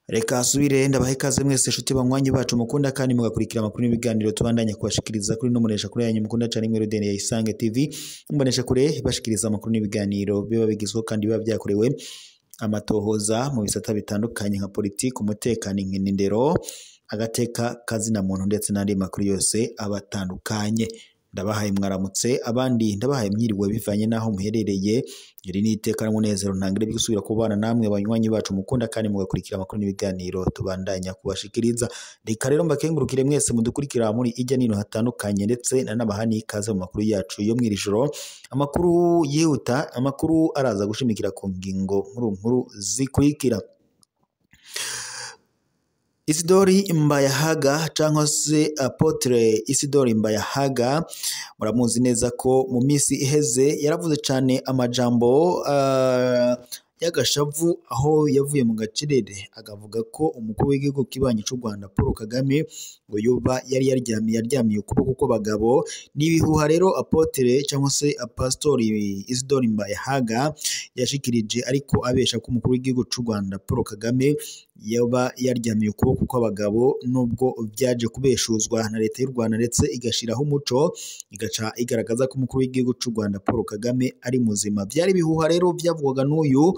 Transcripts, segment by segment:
Reka asubire ndabahe ikaze mwese shuti banywanyi bacu mukunda kandi mugakurikira amakuru n'ibiganiro tubandanya kubashikiriza kuri no munesha kuri yanyu mukunda cyane mwe Rodeni ya Isange TV mbonesha kure bashikiriza amakuru n'ibiganiro biba bigizwe kandi biba byakorewe amatohoza mu bisata bitandukanye nka politiki, umutekano, inkindero, agateka kazina muntu ndetse n'andi makuru yose abatandukanye. Ndabahaye mwaramutse abandi ndabahaye mwiriwe bivanye naho muherereye. Iri ni iteka n'umunezero ntangire bigusubira kubana namwe banywanyi bacu mukunda kandi mugakurikira amakuru n'ibiganiro tubandanya kubashikiriza. Reka rero mbakengurukire mwese mudukurikira muri ijya nino hatandukanye ndetse n'abahani ikaze mu makuru yacu yo mwirijoro. Amakuru yihuta, amakuru araza gushimikira ku ngingo nkuru zikurikira. Isidori Mbayahaga cyangwa se Apotre Isidori Mbayahaga muramuzi neza ko mu minsi iheze yaravuze cyane amajambo y'agashavu aho yavuye mu gacirere agavuga ko umukuru w'igihugu kibanyi cy'u Rwanda Paul Kagame ngo yoba yari yaryamiye ukuboko kw'abagabo. N'ibihuha rero Apotre cyangwa se Pastori Isidori Mbayahaga yashikirije ariko abesha ko umukuru w'igihugu cy'u Rwanda Paul Kagame yoba yaryamiye ukuboko kw'abagabo, nubwo byaje kubeshuzwa na leta y'u Rwanda ndetse igashiraho umuco igaca igaragaza ko umukuru w'igihugu cy'u Rwanda Paul Kagame ari muzima. Byari bihuha rero byavugwaga n'uyu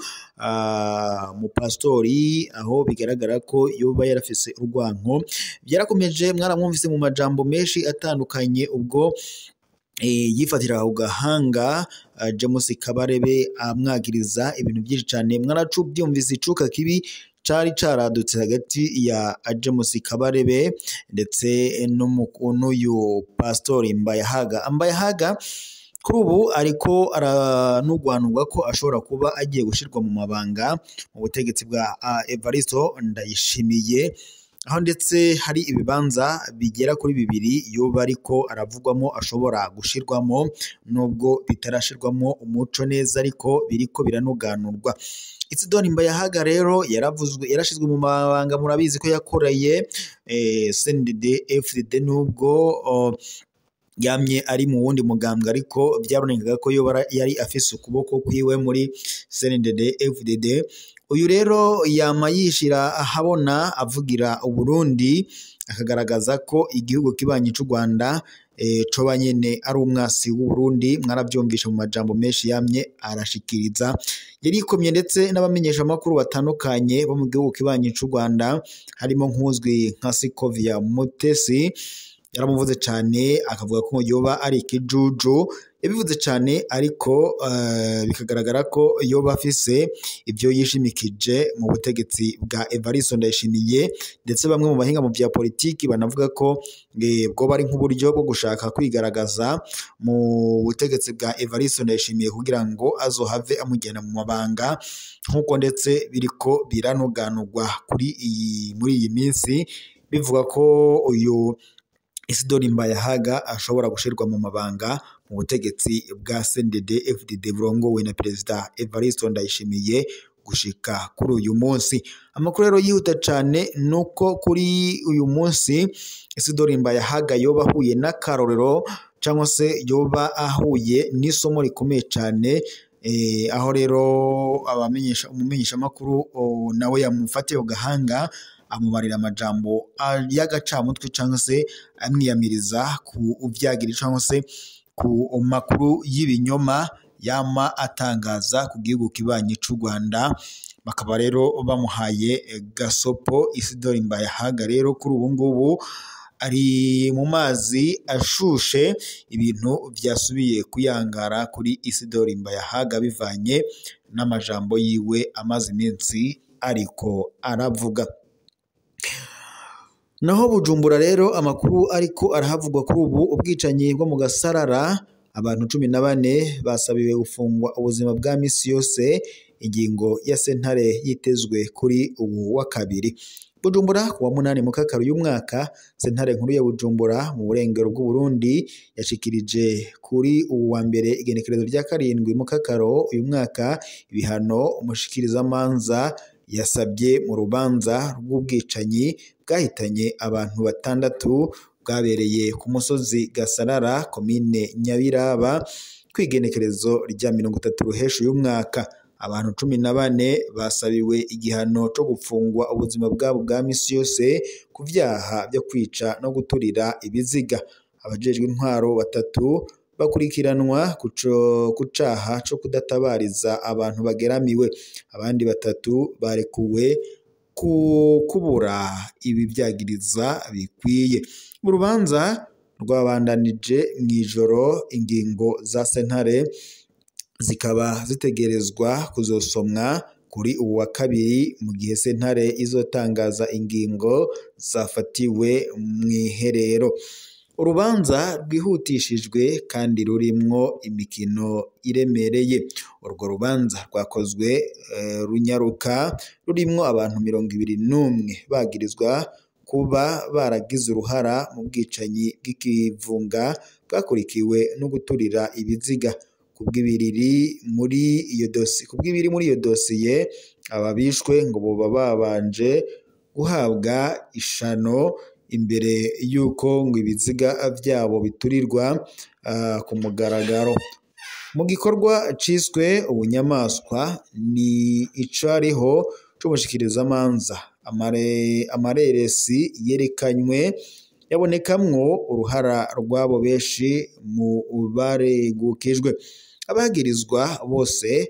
mu pastori aho bigaragara ko yoba yarafise urwanko. Byarakomeje mwaramwumvise mu majambo menshi atandukanye ubwo yifatira ugahanga James Kabarebe amwagiriza ibintu byinshi cyane. Mwaracubyumvise icuka kibi cari caradutse hagati ya James Kabarebe ndetse n'uyu pastori Mbayahaga kuri ubu ariko aranugwanurwa ko ashobora kuba agiye gushirwa mu mabanga mu butegetsi bwa Evariste Ndayishimiye, aho ndetse hari ibibanza bigera kuri 2 yoba ariko aravugwamo ashobora gushirwamo, nubwo bitarashirwamo umuco neza ariko biriko biranuganurwa. Isidori Mbayahaga rero yarashizwe mu mabanga, murabizi ko yakoreye CNDD-FDD nubwo yamye ari mu wundi mugambwe ariko byabonekaga ko yari afise ukuboko kwiwe muri CNDD-FDD. Uyu rero yama yishira ahabona avugira Uburundi akagaragaza ko igihugu kibanyi cy'u Rwanda coba nyene ari umwasi w'u Burundi. Mwarabyumvisha mu majambo menshi yamye arashikiriza. Yarikomye ndetse n'abamenyesha makuru batandukanye bo mu gihugu kibanyi cy'u Rwanda harimo nk'uzwi nka Sikovia Mutesi, yaramuvuze cyane akavuga ko yoba ari ikijuju. Yabivuze cyane ariko bikagaragara ko yoba afise ibyo yishimikije mu butegetsi bwa Evariste Ndayishimiye, ndetse bamwe mu bahinga mu bya politiki banavuga ko bwo bari nk'uburyo bwo gushaka kwigaragaza mu butegetsi bwa Evariste Ndayishimiye kugira ngo azohave amugena mu mabanga, nk'uko ndetse biriko biranuganurwa muri iyi minsi bivuga ko uyu Isidori Mbayahaga ashobora gushirwa mu mabanga mu butegetsi bwa CNDD-FDD burongowe na Perezida Evariste Ndayishimiye gushika kuri uyu munsi. Amakuru rero yihuta cyane nuko kuri uyu munsi Isidori Mbayahaga yoba ahuye n'akarorero cyangwa se yoba ahuye n'isomo rikomeye cyane, aho rero umumenyesha makuru nawe yamufatiye ugahanga amubarira amajambo y'agacamutwe cyangwa se amwiyamiriza ku uvyagiri cyangwa se ku makuru y'ibinyoma yama atangaza ku gihugu kibanyi cy'u Rwanda. Bakaba rero bamuhaye gasopo. Isidori Mbayahaga rero kuri ubu ngubu ari mu mazi ashushe, ibintu byasubiye kuyangara kuri Isidori Mbayahaga bivanye n'amajambo yiwe amaze iminsi ariko aravuga. Naho Bujumbura rero amakuru ariko arahavugwa kuri ubu ubwicanyi bwo mu Gasarara, abantu 14 basabiwe gufungwa ubuzima bwa misi yose. Ingingo ya sentare yitezwe kuri ubu wa kabiri. Bujumbura kuwa 8 Mukakaro uyu mwaka, sentare nkuru ya Bujumbura mu burengero bw'u Burundi yashikirije kuri ubu wa mbere igenekerezo rya 7 Mukakaro uyu mwaka ibihano umushikirizamanza yasabye mu rubanza rw'ubwicanyi bwahitanye abantu 6 bwabereye ku musozi Gasarara komine Nyabiraba kwigenekerezo rya 30 ruhesha uyu mwaka. Abantu 14 basabiwe igihano cyo gupfungwa ubuzima bwabo bwa misi yose ku vyaha byo kwica no guturira ibiziga. Abajejwe intwaro batatu bakurikiranwa ku caha co kudatabariza abantu bageramiwe. Abandi batatu barekuwe kubura ibi vyagiriza bikwiye. Urubanza rwabandanije mw'ijoro, ingingo za sentare zikaba zitegerezwa kuzosomwa kuri ubu wa kabiri, mu gihe sentare izotangaza ingingo zafatiwe mw'iherero. Urubanza rwihutishijwe kandi rurimwo imikino iremereye. Urwo rubanza rwakozwe runyaruka, rurimwo abantu 21 bagirizwa kuba baragize uruhara mu bwicanyi bw'ikivunga bwakurikiwe no guturira ibiziga. Kubw'ibiri muri iyo dosiye, ababishwe ngo boba babanje guhabwa ishano imbere y'uko ngo ibiziga vyabo biturirwa ku mugaragaro. Mu gikorwa ciswe ubunyamaswa ni icariho c'umushikirizamanza, amareresi yerekanywe yabonekamwo uruhara rw'abo benshi mu baregukijwe. Abagirizwa bose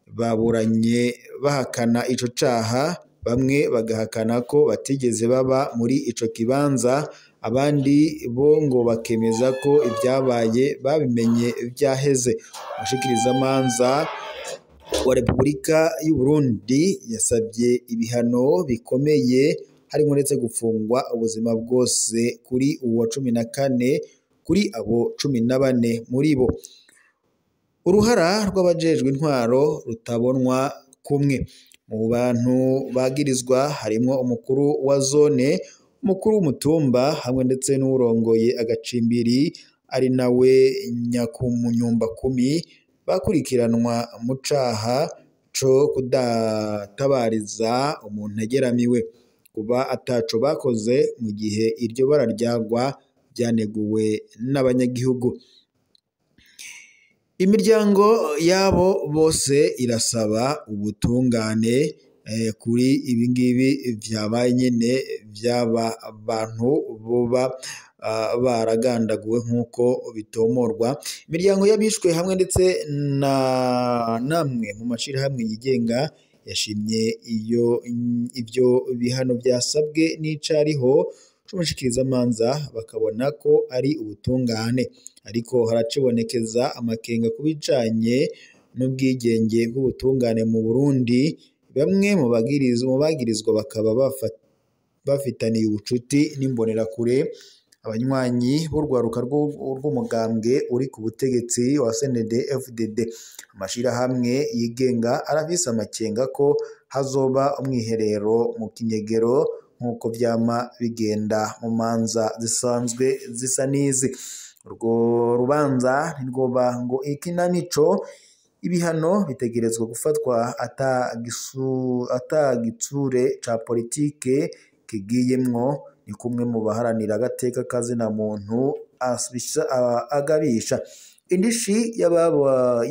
baburanye bahakana ico caha, bamwe bagahakana ko batigeze baba muri ico kibanza, abandi bo ngo bakemeza ko ibyabaye babimenye vyaheze. Umushikirizamanza wa Repubulika y'u Burundi yasabye ibihano bikomeye, harimo ndetse gufungwa ubuzima bwose kuri uwa 14 kuri abo 14 muri bo. Uruhara rw'abajejwe intwaro rutabonwa kumwe. Mu bantu bagirizwa harimo umukuru wa zone, umukuru w'umutumba hamwe ndetse n'urongoye agacimbiri ari nawe Nyakumunyumba 10 bakurikiranwa mu caha co kudatabariza umuntu ageramiwe, kuba ataco bakoze mu gihe iryo bara ryagwa byaneguwe n'abanyagihugu. Imiryango yabo bose irasaba ubutungane kuri ibingibi vyabaye nyene vyaba abantu boba baragandaguwe nk'uko bitomorwa. Imiryango y'abishwe hamwe ndetse namwe mu mashirahamwe yigenga yashimye ivyo bihano vyasabwe n'icariho c'umushikirizamanza, bakabona ko ari ubutungane. Ariko haracibonekeza amakenga kubijanye n'ubwigenge bw'ubutungane mu Burundi. Bamwe mu bagirizwa bakaba bafitaniye ubucuti n'imbonerakure, abanywanyi b'urwaruka rw'umugambwe uri ku butegetsi wa CNDD-FDD. Amashirahamwe yigenga arafise amakenga ko hazoba umwiherero mu kinyegero nk'uko vyama bigenda mu manza zisanzwe zisa n'izi. Urwo rubanza ntirwoba ngo ikinamico, ibihano bitegerezwa gufatwa atagitsure ca politike kigiyemwo. Ni kumwe mu baharanira agateka kazina muntu agabisha. Indishi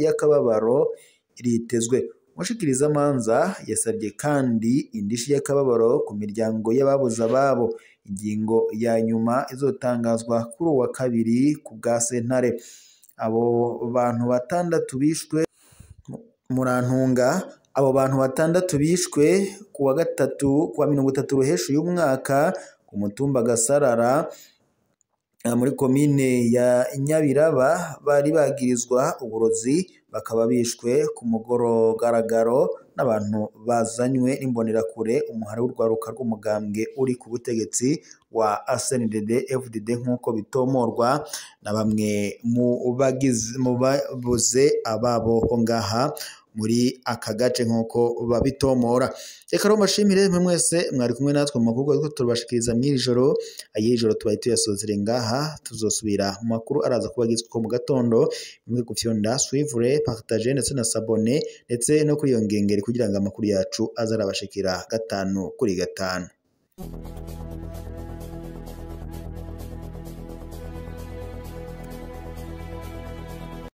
y'akababaro iritezwe. Umushikirizamanza yasabye kandi indishi y'akababaro ku miryango y'ababuze ababo. Ingingo ya nyuma izotangazwa kuri uwa kabiri ku bwa sentare. Abo bantu 6 bishwe murantunga. Abo bantu 6 bishwe kuwa 30 ruhesha uyu mwaka ku mutumba Gasarara muri komine ya Nyabiraba bari bagirizwa uburozi, bakaba bishwe ku mugorogaragaro n'abantu bazanywe n'imbonerakure, umuhari w'urwaruka rw'umugambwe uri ku butegetsi wa CNDD-FDD nk'uko bitomorwa na bamwe mu babuze ababo ngaha muri aka gace nk'uko babitomora. Reka rero mbashimire mwese mwari kumwe natwe mu makuru ariko turabashikiriza mw'iri joro. Ay'ijoro tubaye tuyasozere ngaha, tuzosubira mu makuru araza kubagizwe ko mu gatondo. Mwe gufyonda suivre, partager ndetse na s'abonner ndetse no kuri iyo ngengeri kugira ngo amakuru yacu azarabashikira 5 kuri 5.